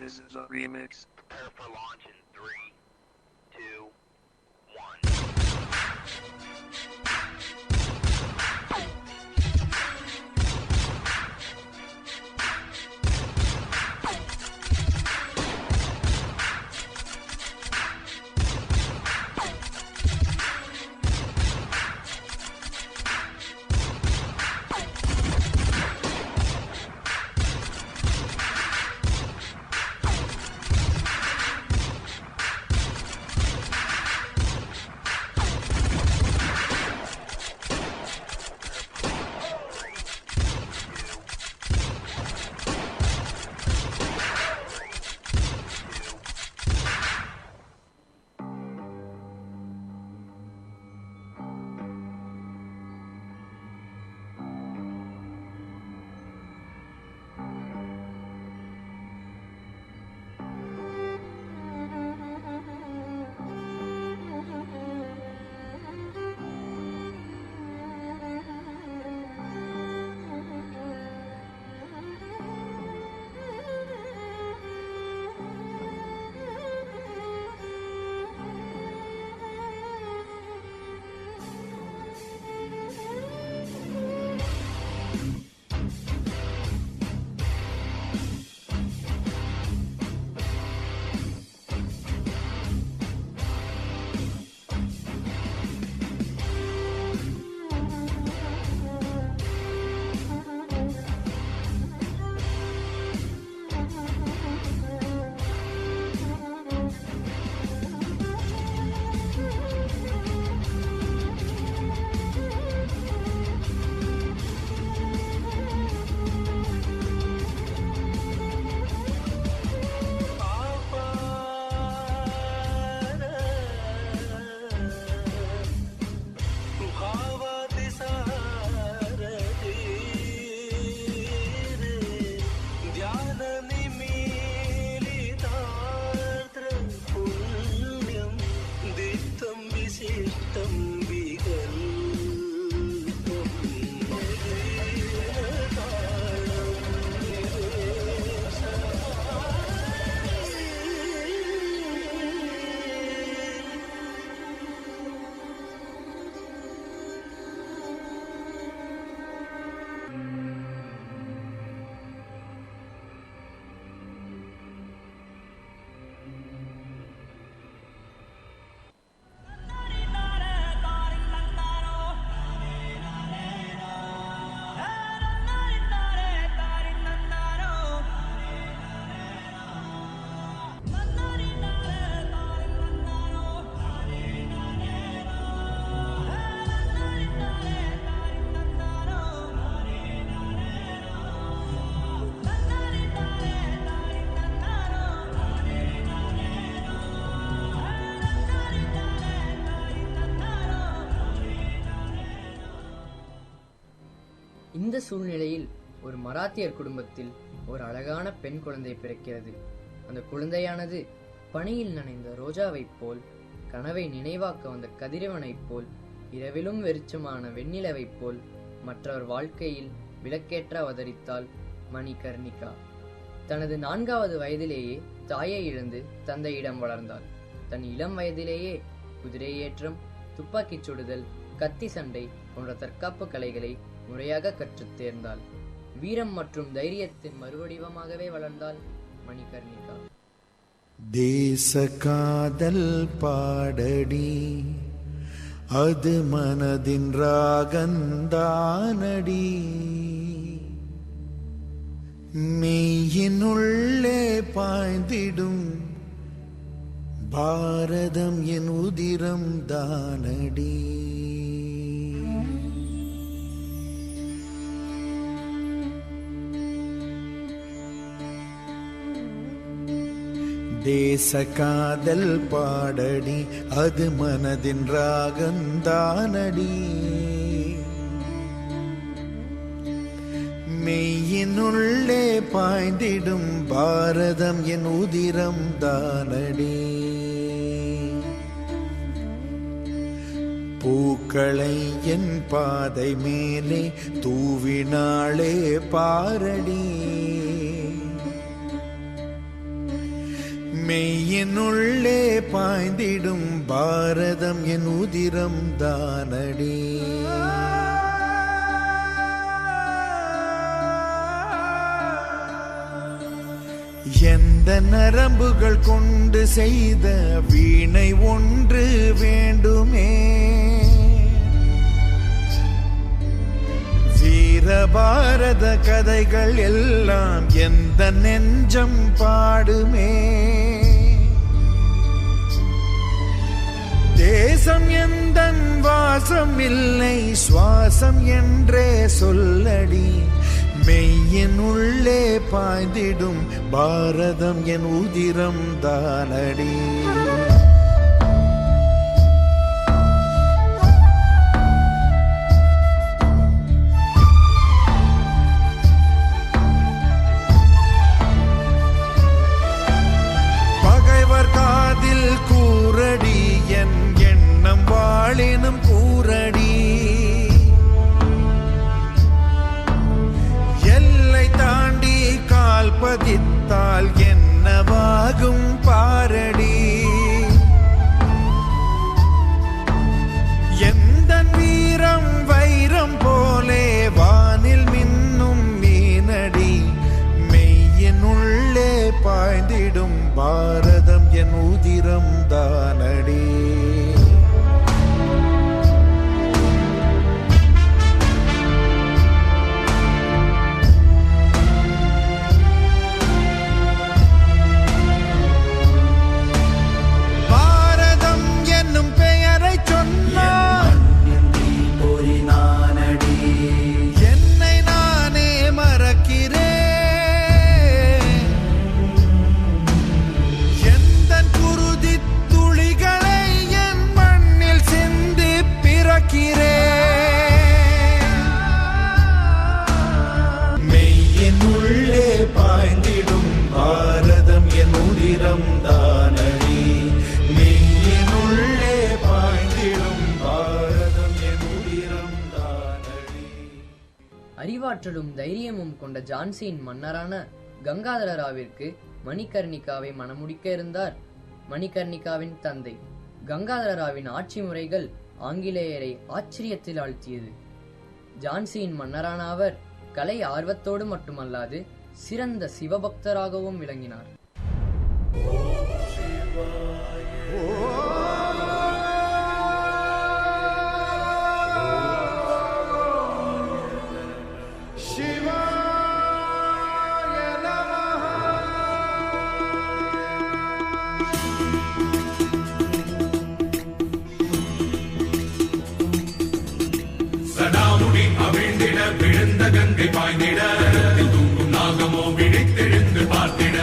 This is a remix. Prepare for launch in 3, 2, இந்த சூழ்நிலையில் ஒரு மராத்தியர் குடும்பத்தில் ஒரு அழகான பெண் குழந்தை பிறக்கிறது. அந்த குழந்தையானது பனியில் நனைந்த ரோஜாவைப் போல், கனவை நினைவாக்க வந்த கதிரவனைப் போல், இரவிலும் வெளிச்சமான வெண்ணிலவைப் போல் மற்றவர் வாழ்க்கையில் விளக்கேற்ற அவதரித்தாள் மணிகர்ணிகா. தனது 4வது வயதிலேயே தாயை இழந்து தந்தையிடம் வளர்ந்தாள். தன் இளம் வயதிலேயே குதிரை ஏற்றம், துப்பாக்கிச் சுடுதல், கத்தி சண்டை போன்ற தற்காப்பு கலைகளை முறையாக கற்றுத் தேர்ந்தாள். வீரம் மற்றும் தைரியத்தின் மறுவடிவமாகவே வளர்ந்தாள் மணிகர்ணிகா. தேச காதல் பாடடி, அது மனதின் ராகந்தானடி. மெய்யினுள்ளே பாய்ந்திடும் பாரதம் என் உதிரம் தானடி. தேச காதல் பாடடி, அது மனதின் ராகந்தானடி. மெய்யினுள்ளே பாய்ந்திடும் பாரதம் என் உதிரம் தானடி. பூக்களை என் பாதை மேலே தூவினாளே பாரடி. மெய்யினுள்ளே பாய்ந்திடும் பாரதம் என் உதிரம் தானடி. எந்த நரம்புகள் கொண்டு செய்த வீணை ஒன்று வேண்டுமே. வீரபாரத கதைகள் எல்லாம் எந்த நெஞ்சம் பாடுமே. தேசம் எந்தன் வாசம் இல்லை, சுவாசம் என்றே சொல்லடி. மெய்யின் உள்ளே பாய்ந்திடும் பாரதம் என் உதிரம் தானடி. பகைவர் காதில் கூரடி, என் எண்ணம் வாழினும் கூரடி. எல்லை தாண்டி கால் பதித்தால் என்னவாகும் பாரடி. எந்த வீரம் வைரம் போலே வானில் மின்னும் மீனடி. மெய்யின் உள்ளே பாய்ந்திடும் பாரதம் என் உதிரம் தானடி. மெய்யினுள்ளே பாய்ந்திடும் பாரதம் என் உதிரம் தானடி. மெய்யினுள்ளே பாய்ந்திடும் பாரதம் என் உதிரம் தானடி. அறிவாற்றலும் தைரியமும் கொண்ட ஜான்சியின் மன்னரான கங்காதர ராவிற்கு மணிகர்ணிகாவை மணமுடிக்க இருந்தார் மணிகர்ணிகாவின் தந்தை. கங்காதர ராவின் ஆட்சி முறைகள் ஆங்கிலேயரை ஆச்சரியத்தில் ஆழ்த்தியது. ஜான்சியின் மன்னரான அவர் கலை ஆர்வத்தோடு மட்டுமல்லாது சிறந்த சிவபக்தராகவும் விளங்கினார். சடாமுடி அவிழ்ந்திட விழுந்த கங்கை பாய்ந்திட தூங்கும் நாகமோ விழித்தெழுந்து பார்த்திட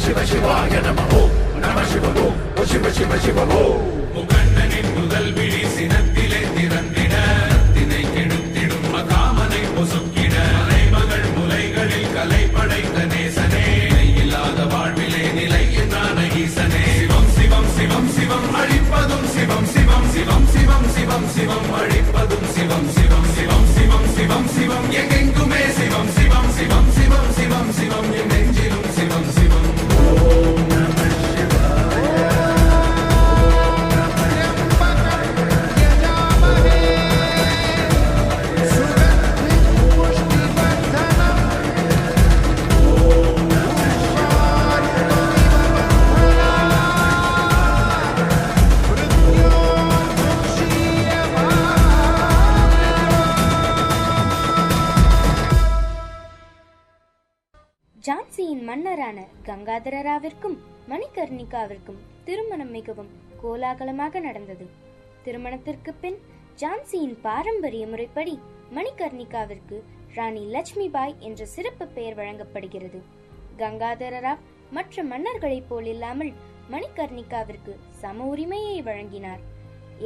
சிவ சிவாய நம ஓம் நம சிவ ஓம் சிவ சிவ சிவ ஓம். முகண்ணனின் முதல் விழி சினத்திலே திறந்திட தினை கெடுத்திடும் மகாமனை பொசுக்கிட மலைமகள் முலைகளில் கலை படைத்த நேசனே இல்லாத வாழ்விலே நிலை என்றான ஈசனே சிவம் சிவம் சிவம் சிவம் அழிப்பதும் சிவம் சிவம் சிவம் சிவம் சிவம் சிவம் அழிப்பதும் சிவம் சிவம் சிவம் சிவம் சிவம் சிவம் எங்கெங்குமே சிவம் சிவம் சிவம் சிவம் சிவம் சிவம் என் நெஞ்சிலும் சிவம் சிவம். ஓம் நம சிவாய. ஜான்சியின் மன்னரான கங்காதரராவிற்கும் மணிகர்ணிகாவிற்கும் திருமணம் மிகவும் கோலாகலமாக நடந்தது. திருமணத்திற்கு பின் ஜான்சியின் பாரம்பரிய முறைப்படி மணிகர்ணிகாவிற்கு ராணி லட்சுமி பாய் என்ற சிறப்பு பெயர் வழங்கப்படுகிறது. கங்காதரராவ் மற்ற மன்னர்களைப் போல் இல்லாமல் மணிகர்ணிகாவிற்கு சம உரிமையை வழங்கினார்.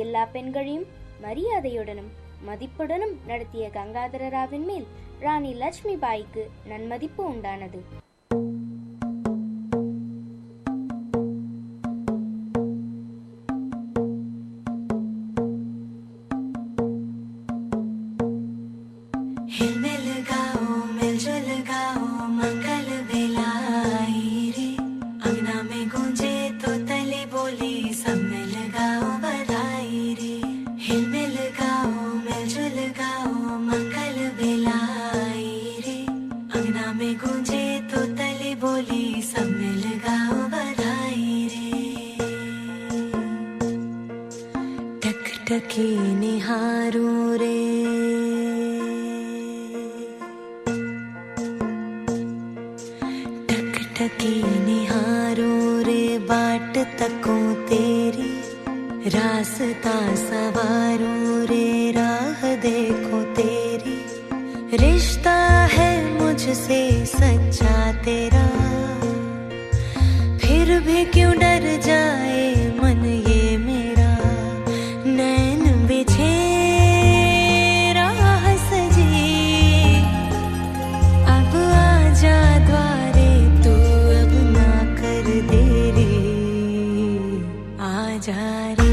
எல்லா பெண்களையும் மரியாதையுடனும் மதிப்புடனும் நடத்திய கங்காதரராவின் மேல் ராணி லட்சுமி பாய்க்கு நன்மதிப்பு உண்டானது. टकी निहारूं रे टक टकी निहारूं रे बाट तकों तेरी रास्ता सवारूं रे राह देखो तेरी रिश्ता है मुझसे सच्चा तेरा फिर भी क्यों डर जाए मन ये मेरा नैन बिछे राह सजी अब आजा द्वारे तू अब ना कर देरी आजा रे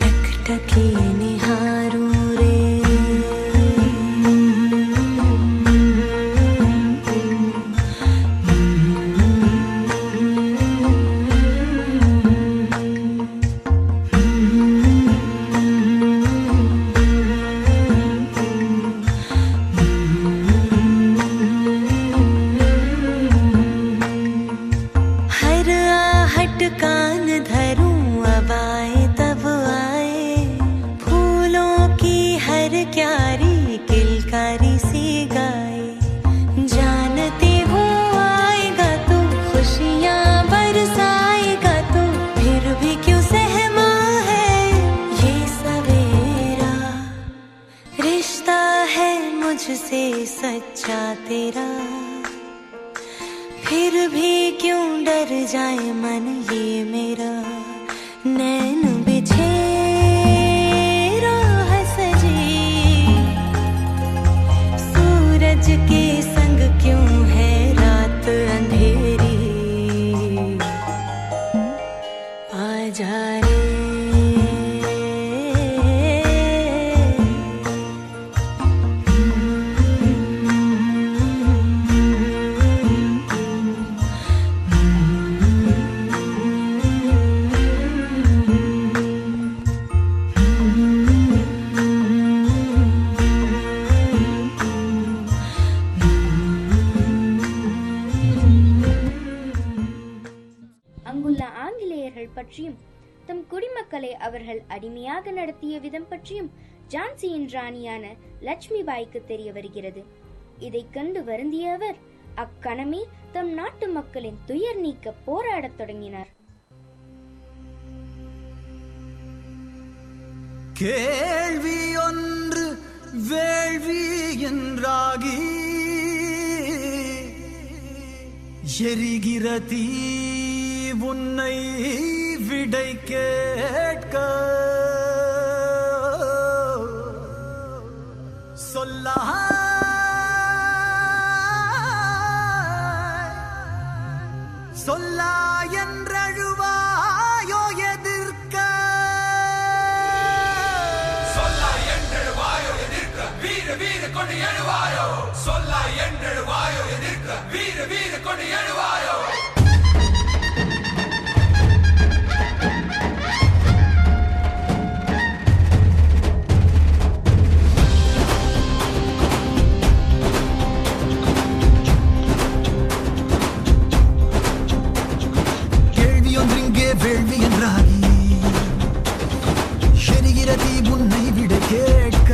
टक टकी निहारूं रे कान धरूं अब आए तब आए फूलों की हर क्यारी किलकारी सी गाए जानती हूँ आएगा तू खुशियाँ बरसाएगा तू फिर भी क्यों सहमा है ये सवेरा रिश्ता है मुझसे सच्चा तेरा फिर भी क्यों डर जाए मन ये मेरा नैन बिछे राह सजी सूरज के संग क्यों है रात अंधेरी आजा रे அங்குள்ள ஆங்கிலேயர்கள் பற்றியும் தம் குடிமக்களை அவர்கள் அடிமையாக நடத்திய விதம் பற்றியும் ஜான்சியின் ராணியான லட்சுமி பாய்க்கு தெரிய வருகிறது. இதை கண்டு வருந்திய அவர் அக்கணமே தம் நாட்டு மக்களின் துயர் நீக்க போராடத் தொடங்கினார். கேள்வி ஒன்று வேள்வி என்றாகி எரிகிற தீ உன்னை விடை கேட்க சொல்லா என்றழுவாயோ எதிர்க்க சொல்லா என்றழுவாயோ எதிர்க்க வீர வீர கொண்டு எழுவாயோ சொல்லா என்றழுவாயோ எதிர்க்க வீர வீர கொண்டு எழுவாயோ வேள்வி என்றாகி எரிகிற தீ உன்னை விட கேட்க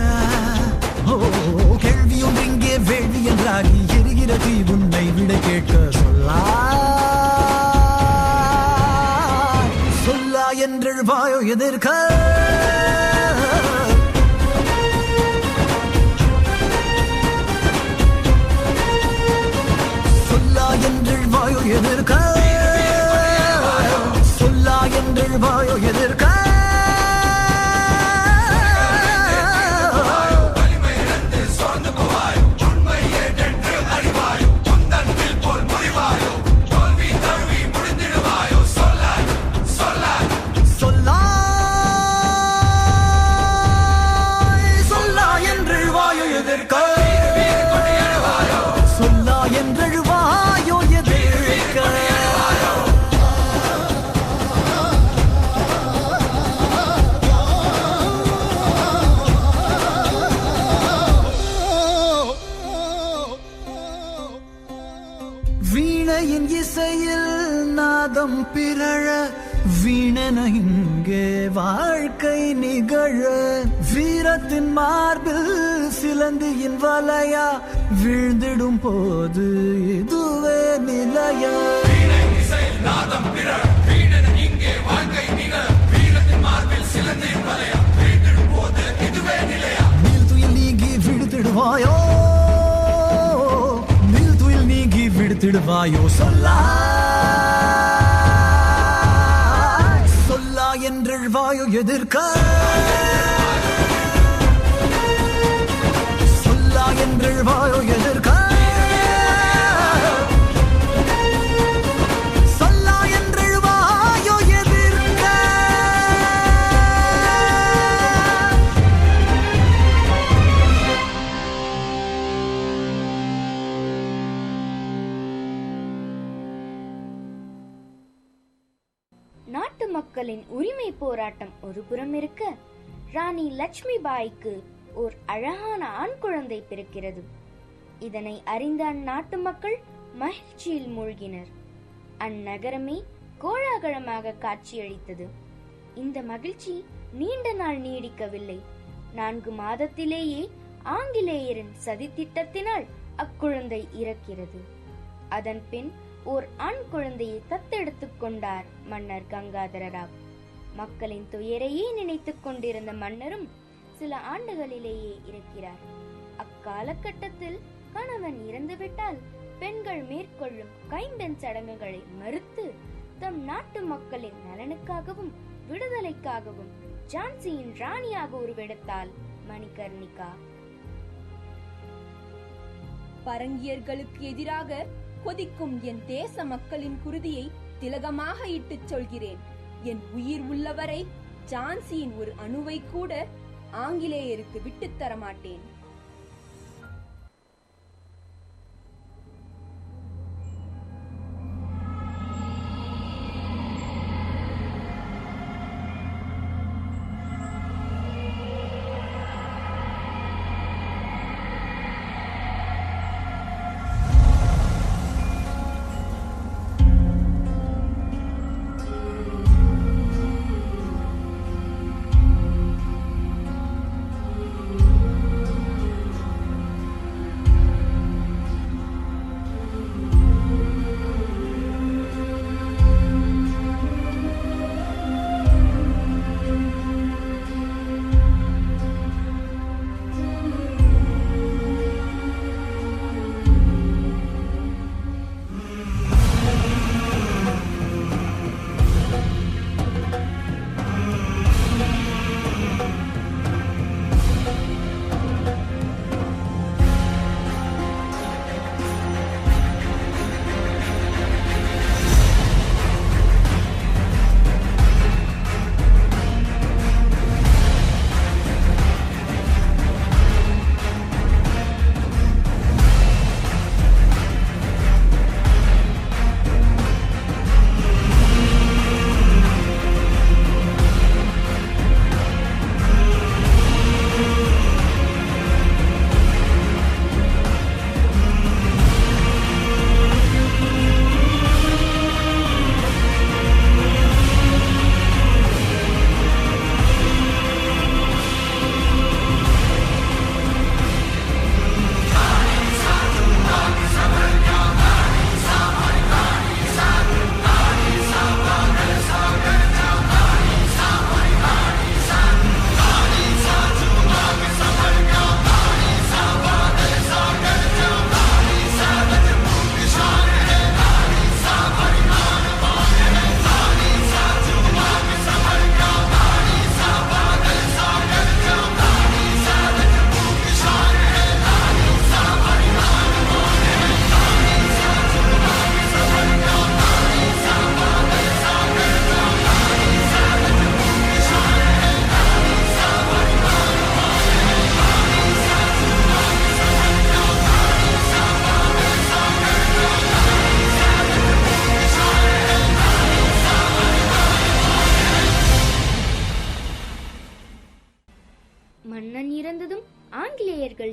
கேள்வி ஒன்றிங்கே வேள்வி என்றாகி எரிகிற தீ உன்னை விட கேட்க சொல்லா என்றழ்வாயோ எதிர்க்க சொல்லா என்றழ்வாயோ எதிர்க்க என்றழ்வாயோ எதிர்க்க சொல்லா என்றழ்வாயோ எதிர்க்க சொல்லா என்றழ்வாயோ எதிர்க்க வீணையின் இசையில் நாதம் பிறழ வீணன இங்கே வாழ்க்கை நிகழ வீரத்தின் மார்பில் சிலந்தியின் வலையா வீழ்ந்திடும் போது இதுவே நிலையா நாதம் பிறழ வீணன இங்கே வாழ்க்கை நிகழ வீரத்தின் மார்பில் சிலந்தியின் வலையா வீழ்ந்திடும் போது இதுவே நிலையா நீல் துயில் நீங்கி விடுத்திடுவாயோ விடுத்திடுவாயோ சொல்லா என்றழ்வாயோ எதிர்க்க சொல்லா என்றழ்வாயோ எதிர்க்க சொல்லா என்றழ்வாயோ எதிர்க்க நாட்டு மக்களின் உரிமை போராட்டம் ஒரு புறம் இருக்க, ராணி லட்சுமி பாய்க்கு ஓர் அழகான ஆண் குழந்தை பிறக்கிறது. இதனை அறிந்த அந்நாட்டு மக்கள் மகிழ்ச்சியில் மூழ்கினர். அந்நகரமே கோலாகலமாக காட்சியளித்தது. இந்த மகிழ்ச்சி நீண்ட நாள் நீடிக்கவில்லை. 4 மாதத்திலேயே ஆங்கிலேயரின் சதித்திட்டத்தினால் அக்குழந்தை இறக்கிறது. அதன் பின் ஓர் ஆண் குழந்தையை தத்தெடுத்துக் கொண்டார் மன்னர் கங்காதரராவ். மக்களின் துயரையே நினைத்துக் கொண்டிருந்த மன்னரும் சில ஆண்டுகளிலேயே இறக்கிறார். அக்காலகட்டத்தில் கணவன் இறந்துவிட்டால் பெண்கள் மேற்கொள்ளும் கைம்பெண் சடங்குகளை மறுத்து தம் நாட்டு மக்களின் நலனுக்காகவும் விடுதலைக்காகவும் ஜான்சியின் ராணியாக உருவெடுத்தாள் மணிகர்ணிகா. பரங்கியர்களுக்கு எதிராக கொதிக்கும் என் தேச மக்களின் குருதியை திலகமாக இட்டுச் சொல்கிறேன். என் உயிர் உள்ளவரை ஜான்சியின் ஒரு அணுவை கூட ஆங்கிலேயருக்கு விட்டுத் தரமாட்டேன்.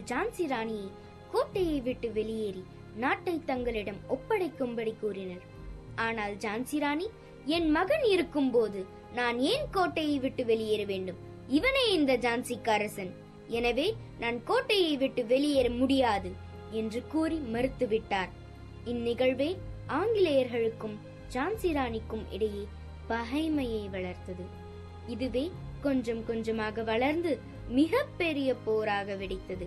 அவர்கள் ஜான்சி ராணியை கோட்டையை விட்டு வெளியேறி நாட்டை தங்களிடம் ஒப்படைக்கும்படி கூறினர். ஆனால் ஜான்சி ராணி, என் மகன் இருக்கும் போது நான் ஏன் கோட்டையை விட்டு வெளியேற வேண்டும்? இவனே இந்த ஜான்சிக்கு அரசன், எனவே நான் கோட்டையை விட்டு வெளியேற முடியாது என்று கூறி மறுத்துவிட்டார். இந்நிகழ்வே ஆங்கிலேயர்களுக்கும் ஜான்சி ராணிக்கும் இடையே பகைமையை வளர்த்தது. இதுவே கொஞ்சம் கொஞ்சமாக வளர்ந்து மிக பெரிய போராக வெடித்தது.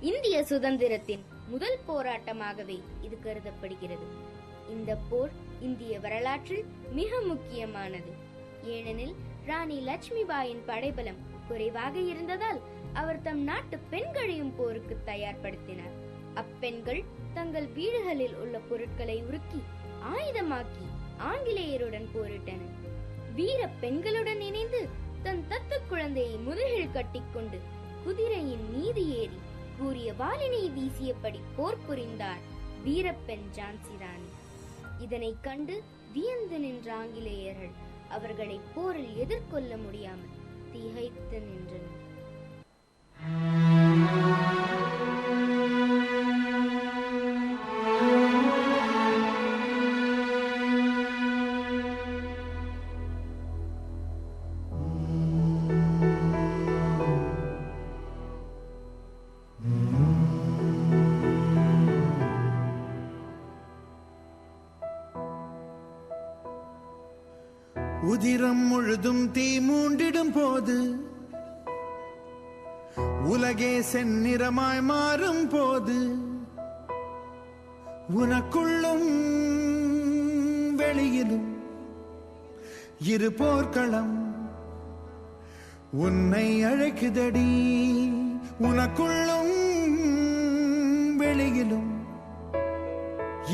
இந்திய சுதந்திரத்தின் முதல் போராட்டமாகவே இது கருதப்படுகிறது. இந்த போர் இந்திய வரலாற்றில் மிக முக்கியமானது. ஏனெனில் ராணி லட்சுமிபாயின் படைபலம் குறைவாக இருந்ததால் அவர் தம் நாட்டு பெண்களையும் போருக்கு தயார்படுத்தினார். அப்பெண்கள் தங்கள் வீடுகளில் உள்ள பொருட்களை உருக்கி ஆயுதமாக்கி ஆங்கிலேயருடன் போரிட்டனர். வீர பெண்களுடன் இணைந்து தன் தத்து குழந்தையை முதுகில் கட்டிக்கொண்டு குதிரையின் மீது ஏறி கூறிய வாளினை வீசியபடி போர் புரிந்தார் வீரப்பெண் ஜான்சி ராணி. இதனை கண்டு வியந்து நின்ற ஆங்கிலேயர்கள் அவர்களை போரில் எதிர்கொள்ள முடியாமல் திகைத்து நின்றனர். உதிரம் முழுதும் தீ மூண்டிடும் போது, உலகே செந்நிறமாய் மாறும் போது, உனக்குள்ளும் வெளியிலும் இரு போர்க்களம் உன்னை அழைக்குதடி. உனக்குள்ளும் வெளியிலும்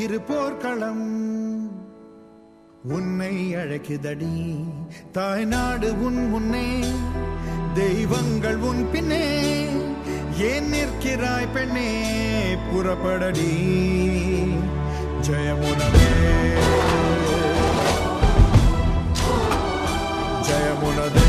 இரு போர்க்களம் உன்னை அழைக்குதடி. தாய்நாடு உன் முன்னே, தெய்வங்கள் உன் பின்னே, ஏன் நிற்கிறாய் பெண்ணே? புறப்படடி, ஜெயமுனவே ஜெயமுனதே.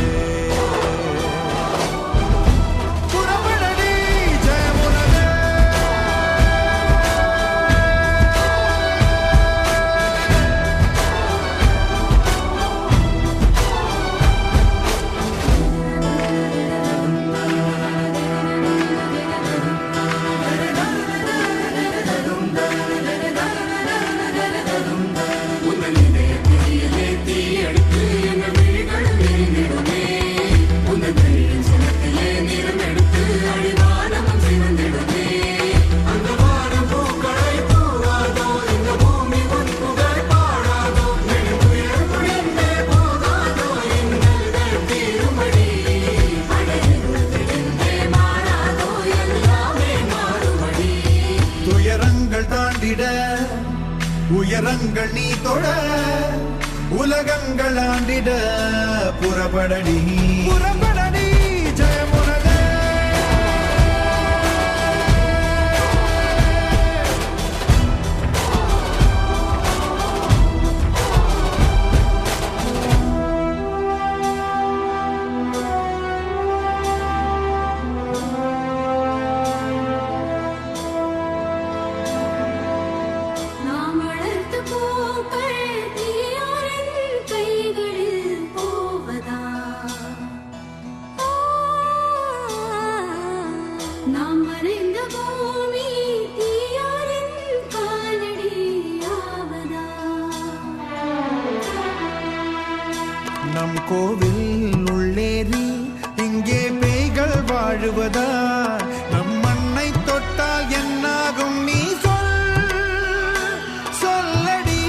உயரங்கள் நீ தொட, உலகங்கள் ஆண்டிட, புறப்படடி புறப்படடி, ஜெயமுனதே. நம் கோவில் உள்ளேறி இங்கே பேய்கள் வாழுவதா? நம் மண்ணை தொட்டால் என்னாகும் நீ சொல்லடி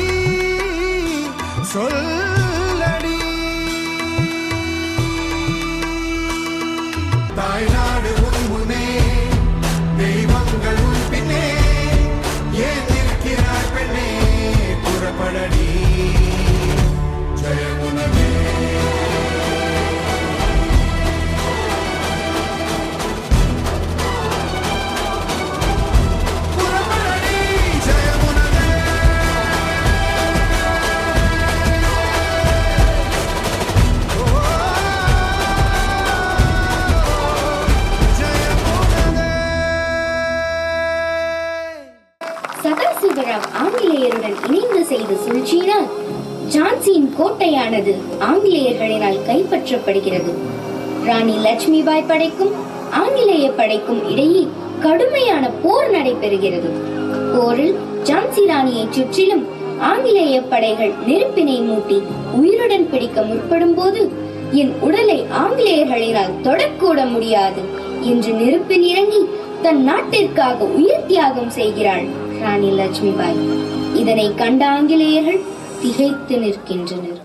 சொல்லடி. தாய்நாடு உன் முன்னே, தெய்வங்கள் உன் பின்னே, ஏன் நிற்கிறாய் பெண்ணே? புறப்படடி, ஜெயமுனவே. சதாசிவராவ் ஆங்கிலேயருடன் இணைந்து செய்த சூழ்ச்சியினால் ஜான்சியின் கோட்டையானது ஆங்கிலேயர்களினால் கைப்பற்றப்படுகிறது. ராணி லட்சுமிபாய் படைக்கும் ஆங்கிலேய படைக்கும் இடையே கடுமையான போர் நடைபெறுகிறது. போரில் ஜான்சி ராணியை சுற்றிலும் ஆங்கிலேய படைகள் நெருப்பினை மூட்டி உயிருடன் பிடிக்க முற்படும் போது, என் உடலை ஆங்கிலேயர்களினால் தொடக்கூட முடியாது என்று நெருப்பில் இறங்கி தன் நாட்டிற்காக உயிர் தியாகம் செய்கிறாள் ராணி லட்சுமிபாய். இதனை கண்ட ஆங்கிலேயர்கள் திகைத்து நிற்கின்றனர்.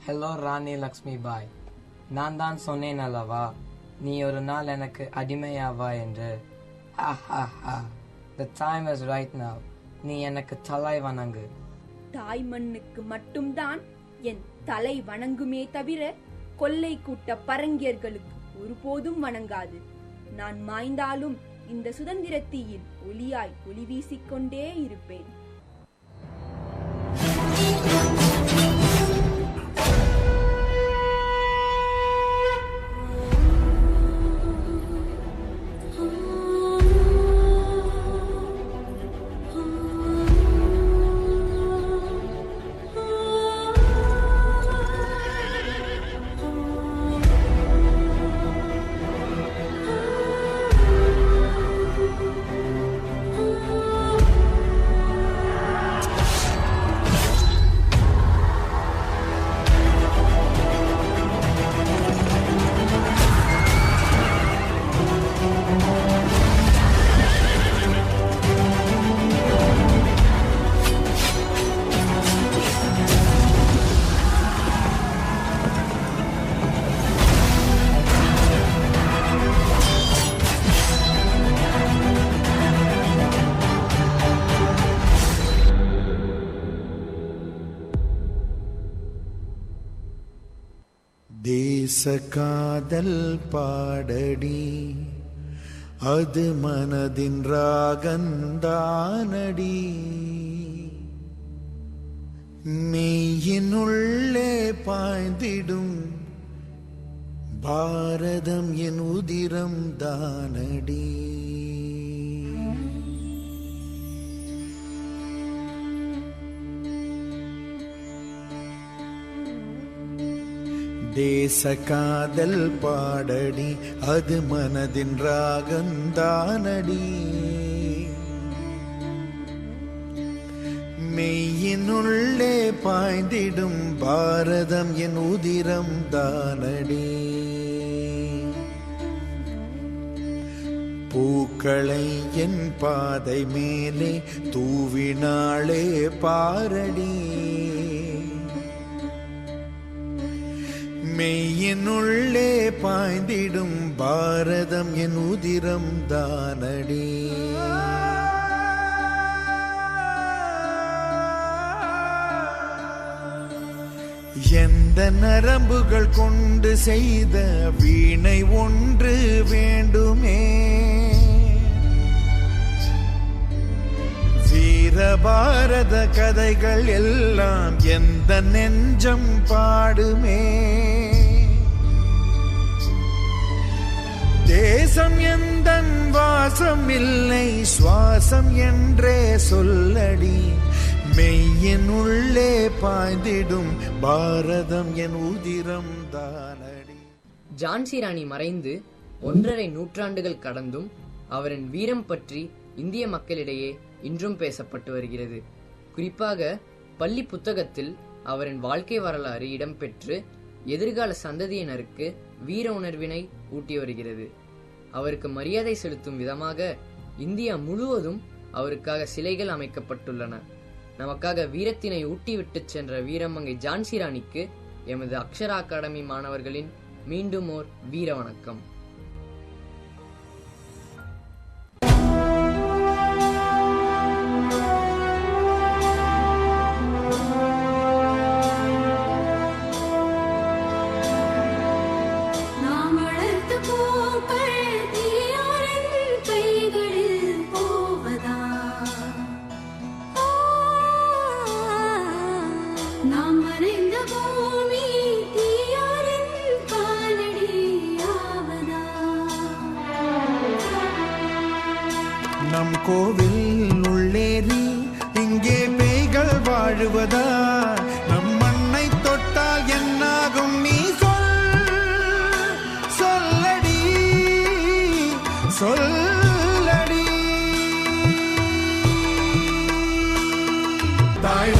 ஹலோ ராணி லக்ஷ்மிபாய், நான் தான் சொன்னேன் அல்லவா நீ ஒரு நாள் எனக்கு அடிமையாவா என்று. The time is right now. நீ எனக்கு தலை வணங்கு. தாய் மண்ணுக்கு மட்டும்தான் என் தலை வணங்குமே தவிர கொள்ளை கூட்ட பரங்கியர்களுக்கு ஒருபோதும் வணங்காது. நான் மாய்ந்தாலும் இந்த சுதந்திர தீயில் ஒளியாய் ஒளி வீசிக்கொண்டே இருப்பேன். தேச காதல் பாடடி, அது மனதின் ராகந்தானடி. மெய்யினுள்ளே பாய்ந்திடும் பாரதம் என் உதிரம் தானடி. தேச காதல் பாடடி, அது மனதின் ராகந்தானடி. மெய்யினுள்ளே பாய்ந்திடும் பாரதம் என் உதிரம் தானடி. பூக்களை என் பாதை மேலே தூவினாளே பாரடி. மெய்யினுள்ளே பாய்ந்திடும் பாரதம் என் உதிரம் தானடி. எந்த நரம்புகள் கொண்டு செய்த வீணை ஒன்று வேண்டுமே. வீரபாரத கதைகள் எல்லாம் எந்த நெஞ்சம் பாடுமே. தேசம் எந்தன் வாசம் இல்லை, சுவாசம் என்றே சொல்லடி. மெய்யின் உள்ளே பாய்ந்திடும் பாரதம் என் உதிரம் தானடி. ஜான்சி ராணி மறைந்து 1.5 நூற்றாண்டுகள் கடந்தும் அவரின் வீரம் பற்றி இந்திய மக்களிடையே இன்றும் பேசப்பட்டு வருகிறது. குறிப்பாக பள்ளி புத்தகத்தில் அவரின் வாழ்க்கை வரலாறு இடம்பெற்று எதிர்கால சந்ததியினருக்கு வீர உணர்வினை ஊட்டி வருகிறது. அவருக்கு மரியாதை செலுத்தும் விதமாக இந்தியா முழுவதும் அவருக்காக சிலைகள் அமைக்கப்பட்டுள்ளன. நமக்காக வீரத்தினை ஊட்டிவிட்டு சென்ற வீரமங்கை ஜான்சி ராணிக்கு எமது அக்ஷரா அகாடமி மாணவர்களின் மீண்டும் ஓர் வீர வணக்கம். நம் கோவில் உள்ளேறி இங்கே பேய்கள் வாழுவதா? நம் மண்ணை தொட்டால் என்னாகும் நீ சொல்லடி சொல்லடி. தாய்